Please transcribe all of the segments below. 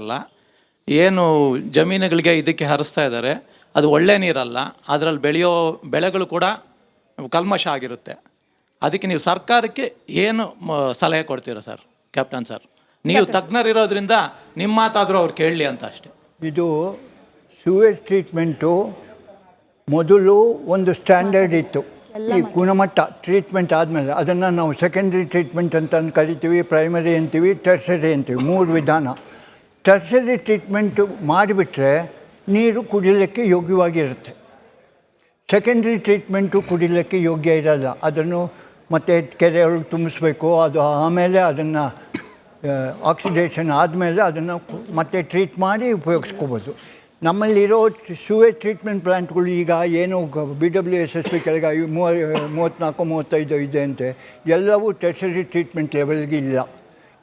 ಆಗಲ್ಲ. ಏನು ಜಮೀನುಗಳಿಗೆ ಇದಕ್ಕೆ ಹರಿಸ್ತಾ ಇದ್ದಾರೆ ಅದು ಒಳ್ಳೆ ನೀರಲ್ಲ, ಅದರಲ್ಲಿ ಬೆಳೆಯೋ ಬೆಳೆಗಳು ಕೂಡ ಕಲ್ಮಶ ಆಗಿರುತ್ತೆ. ಅದಕ್ಕೆ ನೀವು ಸರ್ಕಾರಕ್ಕೆ ಏನು ಸಲಹೆ ಕೊಡ್ತೀರಾ ಸರ್, ಕ್ಯಾಪ್ಟನ್ ಸರ್? ನೀವು ತಜ್ಞರಿರೋದ್ರಿಂದ ನಿಮ್ಮ ಮಾತಾದರೂ ಅವ್ರು ಕೇಳಲಿ ಅಂತ ಅಷ್ಟೇ. ಇದು ಸೂವೇಜ್ ಟ್ರೀಟ್ಮೆಂಟು ಮೊದಲು ಒಂದು ಸ್ಟ್ಯಾಂಡರ್ಡ್ ಇತ್ತು. ಈ ಗುಣಮಟ್ಟ ಟ್ರೀಟ್ಮೆಂಟ್ ಆದಮೇಲೆ ಅದನ್ನು ನಾವು ಸೆಕೆಂಡ್ರಿ ಟ್ರೀಟ್ಮೆಂಟ್ ಅಂತ ಕರಿತೀವಿ, ಪ್ರೈಮರಿ ಅಂತೀವಿ, ಟರ್ಸರಿ ಅಂತೀವಿ, 3 ವಿಧಾನ. ಟರ್ಸರಿ ಟ್ರೀಟ್ಮೆಂಟು ಮಾಡಿಬಿಟ್ರೆ ನೀರು ಕುಡಿಲಿಕ್ಕೆ ಯೋಗ್ಯವಾಗಿರುತ್ತೆ. ಸೆಕೆಂಡ್ರಿ ಟ್ರೀಟ್ಮೆಂಟು ಕುಡಿಲಿಕ್ಕೆ ಯೋಗ್ಯ ಇರಲ್ಲ. ಅದನ್ನು ಮತ್ತೆ ಕೆರೆಯೊಳಗೆ ತುಂಬಿಸ್ಬೇಕು. ಅದು ಆಮೇಲೆ ಅದನ್ನು ಆಕ್ಸಿಡೇಷನ್ ಆದಮೇಲೆ ಅದನ್ನು ಮತ್ತೆ ಟ್ರೀಟ್ ಮಾಡಿ ಉಪಯೋಗಿಸ್ಕೋಬೋದು. ನಮ್ಮಲ್ಲಿರೋ ಸೂವೇಜ್ ಟ್ರೀಟ್ಮೆಂಟ್ ಪ್ಲ್ಯಾಂಟ್ಗಳು ಈಗ ಏನು BWSSB ಕೆಳಗೆ 34-35 ಇದೆ ಅಂತೆ, ಎಲ್ಲವೂ ಟೆರ್ಷರಿ ಟ್ರೀಟ್ಮೆಂಟ್ ಲೆವೆಲ್ಗೆ ಇಲ್ಲ.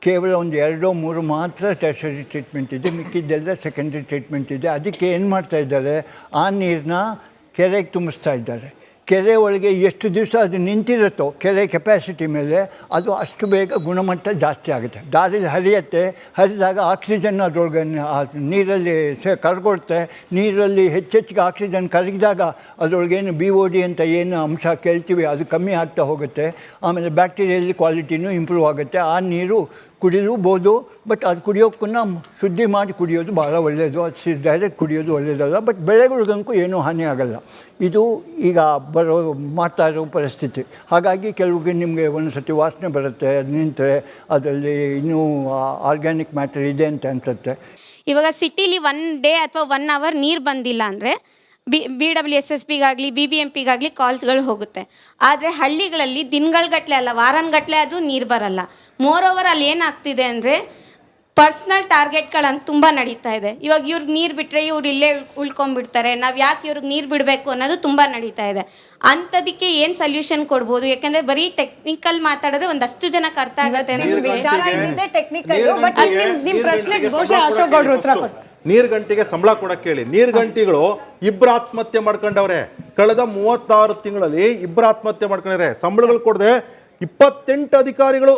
ಕೇವಲ ಒಂದು 2-3 ಮಾತ್ರ ಟೆರ್ಷರಿ ಟ್ರೀಟ್ಮೆಂಟ್ ಇದೆ, ಮಿಕ್ಕಿದ್ದೆಲ್ಲ ಸೆಕೆಂಡ್ರಿ ಟ್ರೀಟ್ಮೆಂಟ್ ಇದೆ. ಅದಕ್ಕೆ ಏನು ಮಾಡ್ತಾ ಇದ್ದಾರೆ, ಆ ನೀರನ್ನ ಕೆರೆಗೆ ತುಂಬಿಸ್ತಾ ಇದ್ದಾರೆ. ಕೆರೆ ಒಳಗೆ ಎಷ್ಟು ದಿವಸ ಅದು ನಿಂತಿರುತ್ತೋ ಕೆರೆ ಕೆಪಾಸಿಟಿ ಮೇಲೆ ಅದು ಅಷ್ಟು ಬೇಗ ಗುಣಮಟ್ಟ ಜಾಸ್ತಿ ಆಗುತ್ತೆ. ದಾರಿಲಿ ಹರಿಯುತ್ತೆ, ಹರಿದಾಗ ಆಕ್ಸಿಜನ್ ಅದರೊಳಗೆ ನೀರಲ್ಲಿ ಕರಗೊಡುತ್ತೆ. ನೀರಲ್ಲಿ ಹೆಚ್ಚೆಚ್ಚಿಗೆ ಆಕ್ಸಿಜನ್ ಕರಗಿದಾಗ ಅದರೊಳಗೇನು BOD ಅಂತ ಏನು ಅಂಶ ಕೇಳ್ತೀವಿ ಅದು ಕಮ್ಮಿ ಆಗ್ತಾ ಹೋಗುತ್ತೆ. ಆಮೇಲೆ ಬ್ಯಾಕ್ಟೀರಿಯಲ್ ಕ್ವಾಲಿಟಿನೂ ಇಂಪ್ರೂವ್ ಆಗುತ್ತೆ. ಆ ನೀರು ಕುಡಿಲೂಬೋದು, ಬಟ್ ಅದು ಕುಡಿಯೋಕ್ಕೂ ಶುದ್ಧಿ ಮಾಡಿ ಕುಡಿಯೋದು ಭಾಳ ಒಳ್ಳೆಯದು. ಅದು ಡೈರೆಕ್ಟ್ ಕುಡಿಯೋದು ಒಳ್ಳೆಯದಲ್ಲ, ಬಟ್ ಬೆಳೆಗಳಿಗಂತೂ ಏನೂ ಹಾನಿ ಆಗಲ್ಲ. ಇದು ಈಗ ಮಾಡ್ತಾ ಇರೋ ಪರಿಸ್ಥಿತಿ. ಹಾಗಾಗಿ ಕೆಲವಿಗೆ ನಿಮಗೆ ಒಂದು ಸತಿ ವಾಸನೆ ಬರುತ್ತೆ, ಅದು ನಿಂತರೆ ಅದರಲ್ಲಿ ಇನ್ನೂ ಆರ್ಗ್ಯಾನಿಕ್ ಮ್ಯಾಟರ್ ಇದೆ ಅಂತ ಅನಿಸುತ್ತೆ. ಇವಾಗ ಸಿಟಿಲಿ 1 ಡೇ ಅಥವಾ 1 ಅವರ್ ನೀರು ಬಂದಿಲ್ಲ ಅಂದರೆ BWSSBಗಾಗಲಿ BBMPಗಾಗಲಿ ಕಾಲ್ಸ್ಗಳು ಹೋಗುತ್ತೆ. ಆದರೆ ಹಳ್ಳಿಗಳಲ್ಲಿ ದಿನಗಳ್ಗಟ್ಲೆ ಅಲ್ಲ, ವಾರನ್ಗಟ್ಲೆ ಅದು ನೀರು ಬರಲ್ಲ. ಮೋರೋವರ್ ಅಲ್ಲಿ ಏನಾಗ್ತಿದೆ ಅಂದರೆ ಪರ್ಸ್ನಲ್ ಟಾರ್ಗೆಟ್ಗಳಂತ ತುಂಬ ನಡೀತಾ ಇದೆ. ಇವಾಗ ಇವ್ರಿಗೆ ನೀರು ಬಿಟ್ಟರೆ ಇವ್ರು ಇಲ್ಲೇ ಉಳ್ಕೊಂಡ್ಬಿಡ್ತಾರೆ, ನಾವು ಯಾಕೆ ಇವ್ರಿಗೆ ನೀರು ಬಿಡಬೇಕು ಅನ್ನೋದು ತುಂಬ ನಡೀತಾ ಇದೆ. ಅಂಥದಕ್ಕೆ ಏನು ಸೊಲ್ಯೂಷನ್ ಕೊಡ್ಬೋದು? ಯಾಕಂದರೆ ಬರೀ ಟೆಕ್ನಿಕಲ್ ಮಾತಾಡಿದ್ರೆ ಒಂದಷ್ಟು ಜನಕ್ಕೆ ಅರ್ಥ ಆಗುತ್ತೆ. ನೀರು ಗಂಟೆಗೆ ಸಂಬಳ ಕೊಡಕ್ಕೆ ಹೇಳಿ. ನೀರು ಗಂಟೆಗಳು 2 ಆತ್ಮಹತ್ಯೆ ಮಾಡ್ಕೊಂಡವ್ರೆ. ಕಳೆದ 36 ತಿಂಗಳಲ್ಲಿ 2 ಆತ್ಮಹತ್ಯೆ ಮಾಡ್ಕೊಂಡಿದ್ದಾರೆ. ಸಂಬಳಗಳು ಕೊಡದೆ 28 ಅಧಿಕಾರಿಗಳು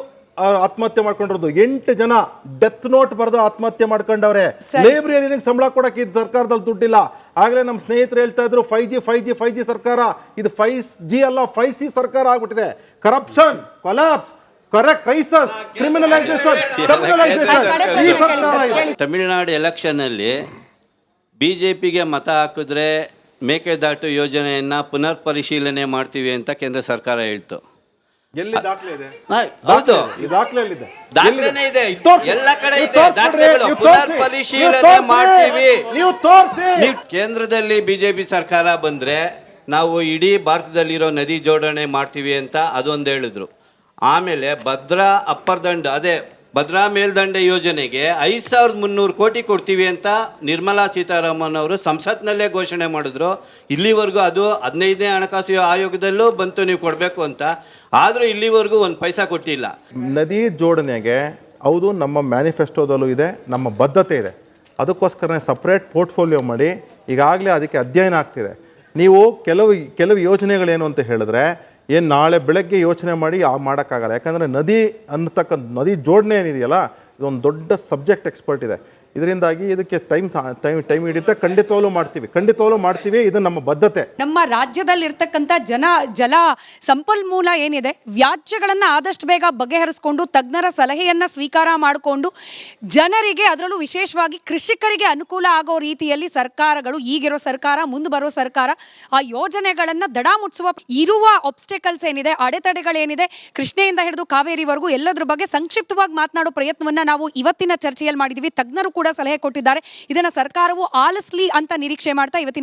ಆತ್ಮಹತ್ಯೆ ಮಾಡ್ಕೊಂಡಿರೋದು. 8 ಜನ ಡೆತ್ ನೋಟ್ ಬರೆದು ಆತ್ಮಹತ್ಯೆ ಮಾಡ್ಕೊಂಡವ್ರೆ. ಲೈಬ್ರರಿನಿಗೆ ಸಂಬಳ ಕೊಡಕ್ಕೆ ಸರ್ಕಾರದಲ್ಲಿ ದುಡ್ಡಿಲ್ಲ. ಆಗಲೇ ನಮ್ಮ ಸ್ನೇಹಿತರು ಹೇಳ್ತಾ ಇದ್ರು 5G ಸರ್ಕಾರ. ಇದು 5G ಅಲ್ಲ, 5C ಸರ್ಕಾರ ಆಗ್ಬಿಟ್ಟಿದೆ. ಕರಪ್ಷನ್, ಕೊಲಾಪ್ಸ್, ಕ್ರೈಸಿಸ್, ಕ್ರಿಮಿನಲೈಸೇಷನ್ ಈ ಸರ್ಕಾರ. ತಮಿಳುನಾಡು ಎಲೆಕ್ಷನ್ನಲ್ಲಿ BJPಗೆ ಮತ ಹಾಕಿದ್ರೆ ಮೇಕೆದಾಟು ಯೋಜನೆಯನ್ನ ಪುನರ್ ಪರಿಶೀಲನೆ ಮಾಡ್ತೀವಿ ಅಂತ ಕೇಂದ್ರ ಸರ್ಕಾರ ಹೇಳ್ತು. ಎಲ್ಲಿ ದಾಖಲೆ ಇದೆ? ಹೌದು, ದಾಖಲೆನೇ ಇದೆ, ಎಲ್ಲ ಕಡೆ ಇದೆ ದಾಖಲೆಗಳು. ಪುನರ್ ಪರಿಶೀಲನೆ ಮಾಡ್ತೀವಿ. ನೀವು ಕೇಂದ್ರದಲ್ಲಿ BJP ಸರ್ಕಾರ ಬಂದ್ರೆ ನಾವು ಇಡೀ ಭಾರತದಲ್ಲಿರೋ ನದಿ ಜೋಡಣೆ ಮಾಡ್ತೀವಿ ಅಂತ ಅದೊಂದು ಹೇಳಿದ್ರು. ಆಮೇಲೆ ಭದ್ರಾ ಅಪ್ಪರ್ ದಂಡ, ಅದೇ ಭದ್ರಾ ಮೇಲ್ದಂಡೆ ಯೋಜನೆಗೆ 5300 ಕೋಟಿ ಕೊಡ್ತೀವಿ ಅಂತ ನಿರ್ಮಲಾ ಸೀತಾರಾಮನ್ ಅವರು ಸಂಸತ್ನಲ್ಲೇ ಘೋಷಣೆ ಮಾಡಿದ್ರು. ಇಲ್ಲಿವರೆಗೂ ಅದು 15ನೇ ಹಣಕಾಸು ಆಯೋಗದಲ್ಲೂ ಬಂತು ನೀವು ಕೊಡಬೇಕು ಅಂತ, ಆದರೂ ಇಲ್ಲಿವರೆಗೂ 1 ಪೈಸಾ ಕೊಟ್ಟಿಲ್ಲ. ನದಿ ಜೋಡಣೆಗೆ ಹೌದು, ನಮ್ಮ ಮ್ಯಾನಿಫೆಸ್ಟೋದಲ್ಲೂ ಇದೆ, ನಮ್ಮ ಬದ್ಧತೆ ಇದೆ. ಅದಕ್ಕೋಸ್ಕರನೇ ಸಪ್ರೇಟ್ ಪೋರ್ಟ್ಫೋಲಿಯೋ ಮಾಡಿ ಈಗಾಗಲೇ ಅದಕ್ಕೆ ಅಧ್ಯಯನ ಆಗ್ತಿದೆ. ನೀವು ಕೆಲವು ಯೋಜನೆಗಳೇನು ಅಂತ ಹೇಳಿದ್ರೆ ಏನು ನಾಳೆ ಬೆಳಗ್ಗೆ ಯೋಚನೆ ಮಾಡಿ ಮಾಡೋಕ್ಕಾಗಲ್ಲ. ಯಾಕಂದರೆ ನದಿ ಅನ್ನತಕ್ಕಂಥ ನದಿ ಜೋಡಣೆ ಏನಿದೆಯಲ್ಲ, ಇದೊಂದು ದೊಡ್ಡ ಸಬ್ಜೆಕ್ಟ್ ಎಕ್ಸ್ಪರ್ಟ್ ಇದೆ. ಇದರಿಂದಾಗಿ ಇದಕ್ಕೆ ಟೈಮ್ ಹಿಡಿಯುತ್ತೆ. ಖಂಡಿತವಾಗ್ಲೂ ಮಾಡ್ತೀವಿ. ಇದು ನಮ್ಮ ಬದ್ಧತೆ. ನಮ್ಮ ರಾಜ್ಯದಲ್ಲಿರ್ತಕ್ಕಂಥ ಜಲ ಸಂಪನ್ಮೂಲ ಏನಿದೆ, ವ್ಯಾಜ್ಯಗಳನ್ನು ಆದಷ್ಟು ಬೇಗ ಬಗೆಹರಿಸ್ಕೊಂಡು ತಜ್ಞರ ಸಲಹೆಯನ್ನು ಸ್ವೀಕಾರ ಮಾಡಿಕೊಂಡು ಜನರಿಗೆ, ಅದರಲ್ಲೂ ವಿಶೇಷವಾಗಿ ಕೃಷಿಕರಿಗೆ ಅನುಕೂಲ ಆಗೋ ರೀತಿಯಲ್ಲಿ ಸರ್ಕಾರಗಳು, ಈಗಿರೋ ಸರ್ಕಾರ, ಮುಂದೆ ಬರೋ ಸರ್ಕಾರ ಆ ಯೋಜನೆಗಳನ್ನು ದಡ ಮುಟ್ಟಿಸುವ ಇರುವ ಆಬ್ಸ್ಟೆಕಲ್ಸ್ ಏನಿದೆ, ಅಡೆತಡೆಗಳೇನಿದೆ, ಕೃಷ್ಣೆಯಿಂದ ಹಿಡಿದು ಕಾವೇರಿವರೆಗೂ ಎಲ್ಲದ್ರ ಬಗ್ಗೆ ಸಂಕ್ಷಿಪ್ತವಾಗಿ ಮಾತನಾಡೋ ಪ್ರಯತ್ನವನ್ನು ನಾವು ಇವತ್ತಿನ ಚರ್ಚೆಯಲ್ಲಿ ಮಾಡಿದ್ದೀವಿ. ತಜ್ಞರು ಕೂಡ ಸಲಹೆ ಕೊಟ್ಟಿದ್ದಾರೆ. ಇದನ್ನು ಸರ್ಕಾರವು ಆಲಿಸಲಿ ಅಂತ ನಿರೀಕ್ಷೆ ಮಾಡ್ತಾ ಇವತ್ತಿನ